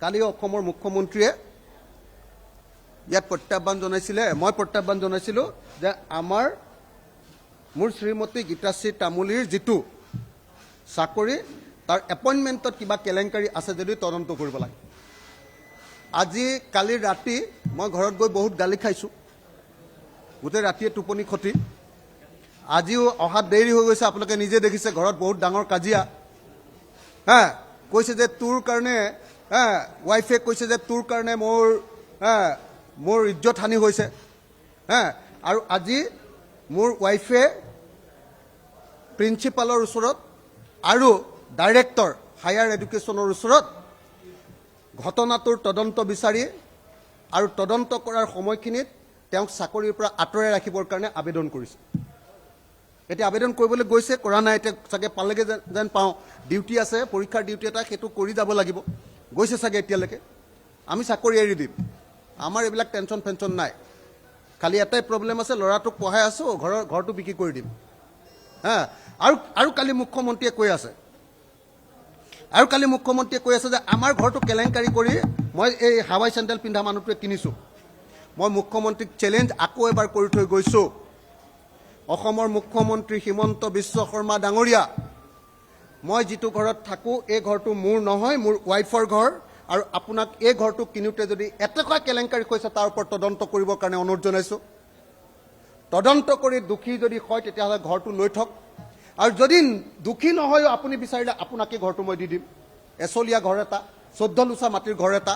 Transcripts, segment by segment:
কালি অসমৰ মুখ্যমন্ত্ৰীয়ে ইয়াত প্ৰত্যাহ্বান জনাইছিলে, মই প্ৰত্যাহ্বান জনাইছিলোঁ যে মোৰ শ্ৰীমতী গীতাশ্ৰী তামুলীৰ যিটো চাকৰি তাৰ এপইণ্টমেণ্টত কিবা কেলেংকাৰী আছে যদি তদন্ত কৰিব লাগে। আজি কালি ৰাতি মই ঘৰত গৈ বহুত গালি খাইছোঁ, গোটেই ৰাতিয়ে টোপনি ক্ষতি। আজিও অহাত দেৰি হৈ গৈছে, আপোনালোকে নিজে দেখিছে ঘৰত বহুত ডাঙৰ কাজিয়া। কৈছে যে তোৰ কাৰণে ৱাইফে কৈছে যে তোৰ কাৰণে মোৰ ইজ্জত হানি হৈছে। আৰু আজি মোৰ ৱাইফে প্ৰিন্সিপালৰ ওচৰত আৰু ডাইৰেক্টৰ হায়াৰ এডুকেশ্যনৰ ওচৰত ঘটনাটোৰ তদন্ত বিচাৰি আৰু তদন্ত কৰাৰ সময়খিনিত তেওঁক চাকৰিৰ পৰা আঁতৰাই ৰাখিবৰ কাৰণে আবেদন কৰিছে। এতিয়া আবেদন কৰিবলৈ গৈছে, কৰা নাই, এতিয়া চাগে পালেগে যেন পাওঁ। ডিউটি আছে, পৰীক্ষাৰ ডিউটি এটা, সেইটো কৰি যাব লাগিব। গৈছে চাগে এতিয়ালৈকে। আমি চাকৰি এৰি দিম, আমাৰ এইবিলাক টেনশ্যন ফেনশ্যন নাই। খালি এটাই প্ৰব্লেম আছে, ল'ৰাটোক পঢ়াই আছোঁ, ঘৰটো বিক্ৰী কৰি দিম। আৰু কালি মুখ্যমন্ত্ৰীয়ে কৈ আছে যে আমাৰ ঘৰটো কেলেংকাৰী কৰি মই এই হাৱাই চেণ্ডেল পিন্ধা মানুহটোৱে কিনিছোঁ। মই মুখ্যমন্ত্ৰীক চেলেঞ্জ আকৌ এবাৰ কৰি থৈ গৈছোঁ। অসমৰ মুখ্যমন্ত্ৰী হিমন্ত বিশ্ব শৰ্মা ডাঙৰীয়া, মই যিটো ঘৰত থাকোঁ এই ঘৰটো মোৰ নহয়, মোৰ ৱাইফৰ ঘৰ। আৰু আপোনাক এই ঘৰটো কিনোতে যদি এটকা কেলেংকাৰী হৈছে তাৰ ওপৰত তদন্ত কৰিবৰ কাৰণে অনুৰোধ জনাইছোঁ। তদন্ত কৰি দোষী যদি হয় তেতিয়াহ'লে ঘৰটো লৈ থওক, আৰু যদি দোষী নহয়ও আপুনি বিচাৰিলে আপোনাকে ঘৰটো মই দি দিম। এচলীয়া ঘৰ এটা, 14 লোচা মাটিৰ ঘৰ এটা,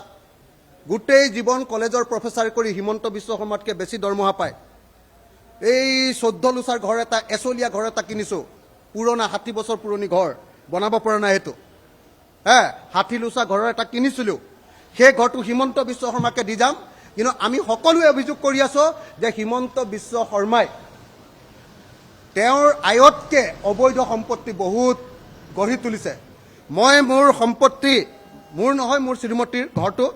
গোটেই জীৱন কলেজৰ প্ৰফেচাৰ কৰি হিমন্ত বিশ্ব শৰ্মাতকৈ বেছি দৰমহা পায়। এই 14 লোচাৰ ঘৰ এটা, এচলীয়া ঘৰ এটা কিনিছোঁ, পুৰণা 60 বছৰ পুৰণি ঘৰ, বনাব পৰা নাই সেইটো। 60 লোচা ঘৰৰ এটা কিনিছিলোঁ, সেই ঘৰটো হিমন্ত বিশ্ব শৰ্মাকে দি যাম। কিন্তু আমি সকলোৱে অভিযোগ কৰি আছোঁ যে হিমন্ত বিশ্ব শৰ্মাই তেওঁৰ আয়তকৈ অবৈধ সম্পত্তি বহুত গঢ়ি তুলিছে। মই মোৰ সম্পত্তি, মোৰ নহয়, মোৰ শ্ৰীমতীৰ ঘৰটো,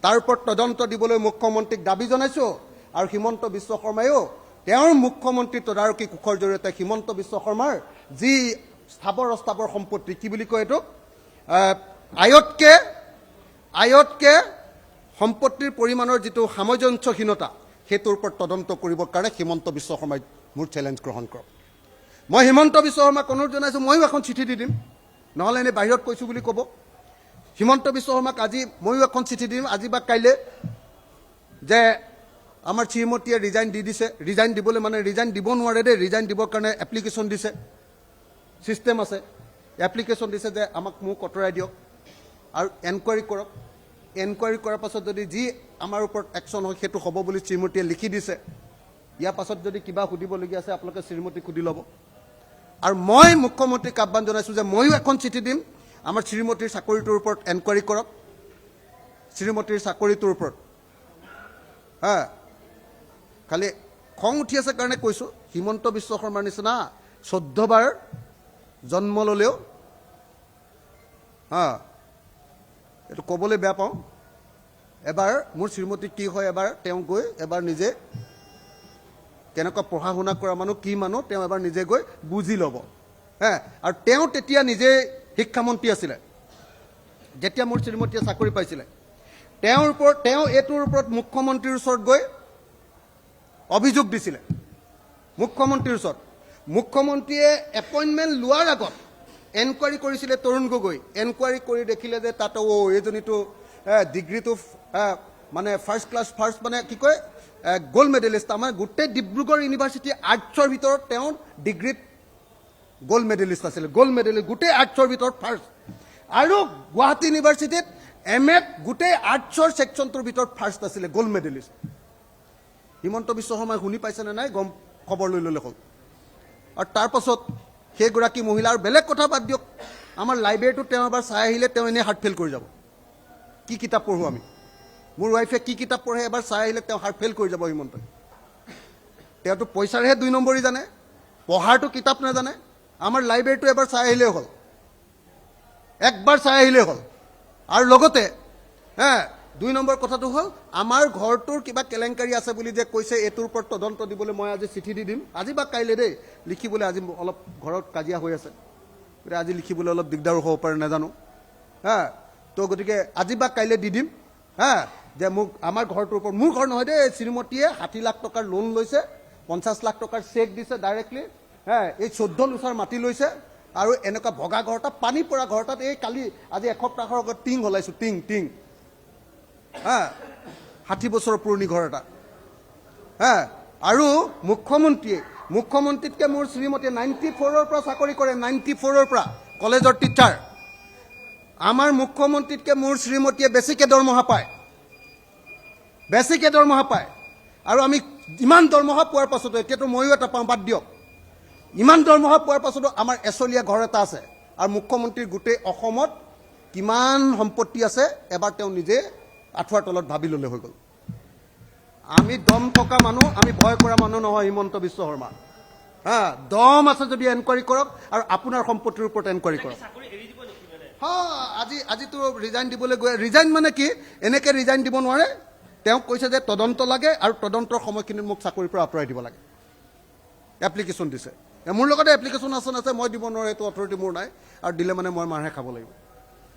তাৰ ওপৰত তদন্ত দিবলৈ মুখ্যমন্ত্ৰীক দাবী জনাইছোঁ। আৰু হিমন্ত বিশ্ব শৰ্মায়ো তেওঁৰ মুখ্যমন্ত্ৰী তদাৰকী কোষৰ জৰিয়তে হিমন্ত বিশ্ব শৰ্মাৰ যি স্থাবৰ অস্থাবৰ সম্পত্তি, কি বুলি কয় এইটো, আয়তকৈ সম্পত্তিৰ পৰিমাণৰ যিটো সামঞ্জস্যহীনতা, সেইটোৰ ওপৰত তদন্ত কৰিবৰ কাৰণে হিমন্ত বিশ্ব শৰ্মাই মোৰ চেলেঞ্জ গ্ৰহণ কৰক। মই হিমন্ত বিশ্ব শৰ্মাক অনুৰোধ জনাইছোঁ, ময়ো এখন চিঠি দি দিম, নহ'লে এনেই বাহিৰত কৈছোঁ বুলি ক'ব। হিমন্ত বিশ্ব শৰ্মাক আজি ময়ো এখন চিঠি দিম, আজি বা কাইলৈ, যে আমাৰ শ্ৰীমতীয়ে ৰিজাইন দি দিছে। ৰিজাইন দিবলৈ মানে ৰিজাইন দিব নোৱাৰে দেই, ৰিজাইন দিবৰ কাৰণে এপ্লিকেশ্যন দিছে, ছিষ্টেম আছে। এপ্লিকেশ্যন দিছে যে মোক আঁতৰাই দিয়ক আৰু এনকুৱাৰী কৰক। এনকুৱাৰী কৰাৰ পাছত যদি যি আমাৰ ওপৰত একশ্যন হয় সেইটো হ'ব বুলি শ্ৰীমতীয়ে লিখি দিছে। ইয়াৰ পাছত যদি কিবা সুধিবলগীয়া আছে আপোনালোকে শ্ৰীমতীক সুধি ল'ব। আৰু মই মুখ্যমন্ত্ৰীক আহ্বান জনাইছোঁ যে ময়ো এখন চিঠি দিম, আমাৰ শ্ৰীমতীৰ চাকৰিটোৰ ওপৰত এনকুৱাৰী কৰক, শ্ৰীমতীৰ চাকৰিটোৰ ওপৰত। খালি খং উঠি আছে কাৰণে কৈছোঁ, হিমন্ত বিশ্ব শৰ্মাৰ নিচিনা 14 বাৰ জন্ম ল'লেও এইটো ক'বলৈ বেয়া পাওঁ। এবাৰ মোৰ শ্ৰীমতী কি হয়, তেওঁ গৈ এবাৰ নিজে কেনেকুৱা পঢ়া শুনা কৰা মানুহ, কি মানুহ, তেওঁ এবাৰ নিজে গৈ বুজি ল'ব। আৰু তেওঁ তেতিয়া নিজে শিক্ষামন্ত্ৰী আছিলে যেতিয়া মোৰ শ্ৰীমতীয়ে চাকৰি পাইছিলে। তেওঁ এইটোৰ ওপৰত মুখ্যমন্ত্ৰীৰ ওচৰত গৈ অভিযোগ দিছিলে, মুখ্যমন্ত্ৰীৰ ওচৰত। মুখ্যমন্ত্ৰীয়ে এপইণ্টমেণ্ট লোৱাৰ আগত এনকুৱাৰী কৰিছিলে তৰুণ গগৈ। এনকুৱাৰী কৰি দেখিলে যে তাত এইজনীটো ডিগ্ৰীটো মানে ফাৰ্ষ্ট ক্লাছ, মানে কি কয়, গ'ল্ড মেডেলিষ্ট। আমাৰ গোটেই ডিব্ৰুগড় ইউনিভাৰ্চিটি আৰ্টছৰ ভিতৰত তেওঁ ডিগ্ৰীত গ'ল্ড মেডেলিষ্ট আছিলে, গ'ল্ড মেডেলিষ্ট, গোটেই আৰ্টছৰ ভিতৰত ফাৰ্ষ্ট। আৰু গুৱাহাটী ইউনিভাৰ্চিটিত MA গোটেই আৰ্টছৰ ছেকশ্যনটোৰ ভিতৰত ফাৰ্ষ্ট আছিলে, গ'ল্ড মেডেলিষ্ট। হিমন্ত বিশ্ব শৰ্মাই শুনি পাইছেনে নাই, খবৰ লৈ ল'লে হ'ল। আৰু তাৰপাছত সেইগৰাকী মহিলা, আৰু বেলেগ কথা বাদ দিয়ক, আমাৰ লাইব্ৰেৰীটো তেওঁ এবাৰ চাই আহিলে তেওঁ এনেই হাৰ্ট ফেইল কৰি যাব। কি কিতাপ পঢ়োঁ আমি, মোৰ ৱাইফে কি কিতাপ পঢ়ে এবাৰ চাই আহিলে তেওঁ হাৰ্ট ফেইল কৰি যাব। হিমন্তই তেওঁতো পইচাৰহে 2 নম্বৰী জানে, পঢ়াৰটো কিতাপ নাজানে। আমাৰ লাইব্ৰেৰীটো এবাৰ চাই আহিলেই হ'ল, একবাৰ চাই আহিলেই হ'ল। আৰু লগতে 2 নম্বৰ কথাটো হ'ল, আমাৰ ঘৰটোৰ কিবা কেলেংকাৰী আছে বুলি যে কৈছে, এইটোৰ ওপৰত তদন্ত দিবলৈ মই আজি চিঠি দি দিম, আজি বা কাইলৈ দেই। লিখিবলৈ আজি অলপ ঘৰত কাজিয়া হৈ আছে, গতিকে আজি লিখিবলৈ অলপ দিগদাৰো হ'ব পাৰে, নাজানো। তো তো গতিকে আজি বা কাইলৈ দি দিম হা যে মোক আমাৰ ঘৰটোৰ ওপৰত মোৰ ঘৰ নহয় দেই শ্ৰীমতীয়ে 60 লাখ টকাৰ লোন লৈছে 50 লাখ টকাৰ চেক দিছে ডাইৰেক্টলি হা এই 14 লোচাৰ মাটি লৈছে আৰু এনেকুৱা ভগা ঘৰ এটা পানী পৰা ঘৰ এটাত এই কালি আজি এসপ্তাহৰ আগত টিং হলাইছো টিং হা 60 বছৰৰ পুৰণি ঘৰ এটা হা আৰু মুখ্যমন্ত্ৰীতকৈ মোৰ শ্ৰীমতীয়ে 94ৰ পৰা চাকৰি কৰে 94ৰ পৰা কলেজৰ টিচাৰ আমাৰ মুখ্যমন্ত্ৰীতকৈ মোৰ শ্ৰীমতীয়ে বেছিকৈ দৰমহা পায় আৰু আমি ইমান দৰমহা পোৱাৰ পাছতো এতিয়াতো ময়ো এটা পাওঁ বাদ দিয়ক ইমান দৰমহা পোৱাৰ পাছতো আমাৰ এচলীয়া ঘৰ এটা আছে আৰু মুখ্যমন্ত্ৰীৰ গোটেই অসমত কিমান সম্পত্তি আছে এবাৰ তেওঁ নিজে আঁঠুৱাৰ তলত ভাবি ল'লে হৈ গ'ল আমি দম থকা মানুহ আমি ভয় কৰা মানুহ নহয় হিমন্ত বিশ্ব শৰ্মা হা দম আছে যদি এনকুৱাৰী কৰক আৰু আপোনাৰ সম্পত্তিৰ ওপৰত এনকুৱাৰী কৰক হা আজিতো ৰিজাইন দিবলৈ গৈ ৰিজাইন মানে কি এনেকৈ ৰিজাইন দিব নোৱাৰে তেওঁক কৈছে যে তদন্ত লাগে আৰু তদন্তৰ সময়খিনিত মোক চাকৰিৰ পৰা আঁতৰাই দিব লাগে এপ্লিকেশ্যন দিছে মোৰ লগতে এপ্লিকেশ্যন আছে মই দিব নোৱাৰো এইটো অথৰিটি মোৰ নাই আৰু দিলে মানে মই মাৰহে খাব লাগিব